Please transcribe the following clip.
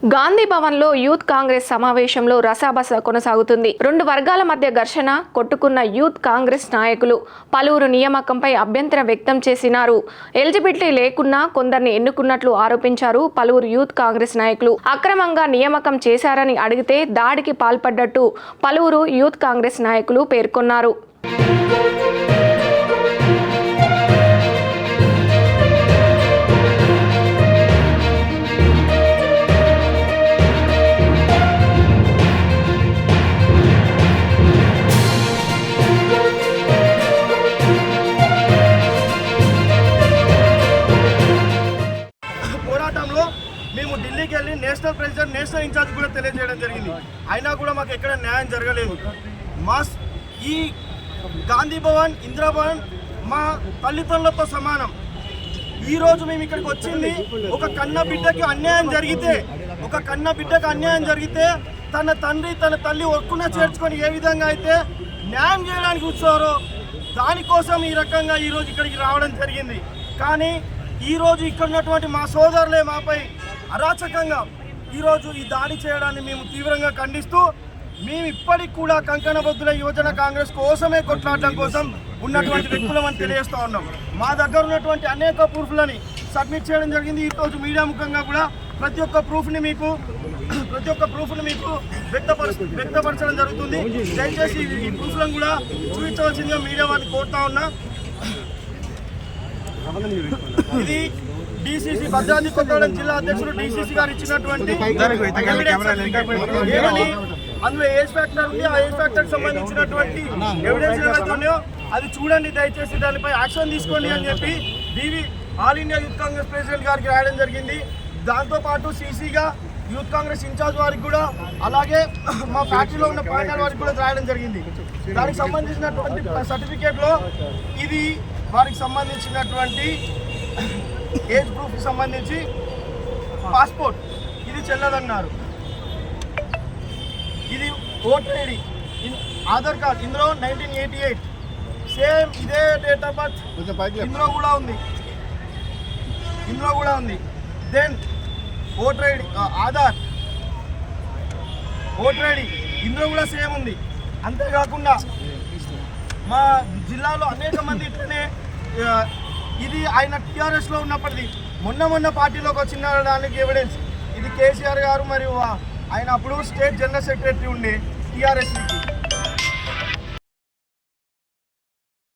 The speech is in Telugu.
గాంధీ భవన్లో యూత్ కాంగ్రెస్ సమావేశంలో రసాబస కొనసాగుతుంది. రెండు వర్గాల మధ్య ఘర్షణ కొట్టుకున్న యూత్ కాంగ్రెస్ నాయకులు పలువురు నియామకంపై అభ్యంతరం వ్యక్తం చేసినారు. ఎలిజిబిలిటీ లేకున్నా కొందరిని ఎన్నుకున్నట్లు ఆరోపించారు. పలువురు యూత్ కాంగ్రెస్ నాయకులు అక్రమంగా నియామకం చేశారని అడిగితే దాడికి పాల్పడ్డట్టు పలువురు యూత్ కాంగ్రెస్ నాయకులు పేర్కొన్నారు. మేము ఢిల్లీకి వెళ్ళి నేషనల్ ప్రెసిడెంట్ నేషనల్ ఇన్ఛార్జ్ కూడా తెలియజేయడం జరిగింది. అయినా కూడా మాకు ఎక్కడ న్యాయం జరగలేదు. ఈ గాంధీ భవన్, ఇందిరా భవన్ మా తల్లిదండ్రులతో సమానం. ఈరోజు మేము ఇక్కడికి వచ్చింది ఒక కన్న బిడ్డకి అన్యాయం జరిగితే తన తండ్రి తన తల్లి ఒక్కున చేర్చుకొని ఏ విధంగా అయితే న్యాయం చేయడానికి వచ్చారో దానికోసం ఈ రకంగా ఈరోజు ఇక్కడికి రావడం జరిగింది. కానీ ఈరోజు ఇక్కడ ఉన్నటువంటి మా సోదరులే మాపై అరాచకంగా ఈరోజు ఈ దాడి చేయడాన్ని మేము తీవ్రంగా ఖండిస్తూ మేము ఇప్పటికి కూడా కంకణబద్దుల యువజన కాంగ్రెస్ కోసమే కొట్లాడడం కోసం ఉన్నటువంటి వ్యక్తులమని తెలియజేస్తూ ఉన్నాం. మా దగ్గర ఉన్నటువంటి అనేక ప్రూఫ్లని సబ్మిట్ చేయడం జరిగింది. ఈరోజు మీడియా ముఖంగా కూడా ప్రతి ఒక్క ప్రూఫ్ని మీకు వ్యక్తపరచడం జరుగుతుంది. దయచేసి ఈ ప్రూఫ్లను కూడా చూపించవలసిందిగా మీడియా వారిని కోరుతా ఉన్నా. ఇది డిసిసి భద్రాద్రి కొత్తగూడెం జిల్లా అధ్యక్షుడు డిసిసి గారు ఇచ్చినటువంటి అందులో ఏజ్ ఫ్యాక్టర్ ఉంది. ఆ ఏజ్ ఫ్యాక్టర్ సంబంధించినటువంటి ఎవిడెన్స్ ఏవైతున్నాయో అది చూడండి, దయచేసి దానిపై యాక్షన్ తీసుకోండి అని చెప్పి all India youth Congress president గారికి రాయడం జరిగింది. దాంతోపాటు సీసీగా యూత్ కాంగ్రెస్ ఇన్ఛార్జ్ వారికి కూడా, అలాగే మా ఫ్యాక్టరీలో ఉన్న పాయింటర్ వారికి కూడా రాయడం జరిగింది. దానికి సంబంధించినటువంటి సర్టిఫికేట్లో ఇది వారికి సంబంధించినటువంటి ఏజ్ ప్రూఫ్కి సంబంధించి పాస్పోర్ట్ ఇది చెల్లదన్నారు. ఇది ఓటర్ ఐడి, ఆధార్ కార్డ్ ఇందులో 1988 సేమ్ ఇదే డేట్ ఆఫ్ బర్త్ ఇందులో కూడా ఉంది. Then voter ID, Aadhaar, voter ID ఇందులో కూడా సేమ్ ఉంది. అంతేకాకుండా మా జిల్లాలో అనేక మంది ఇట్లనే ఇది ఆయన టీఆర్ఎస్లో ఉన్నప్పటిది మొన్న పార్టీలోకి వచ్చిన దానికి ఎవిడెన్స్ ఇది కేసీఆర్ గారు మరియు ఆయన అప్పుడు స్టేట్ జనరల్ సెక్రటరీ ఉండే టీఆర్ఎస్కి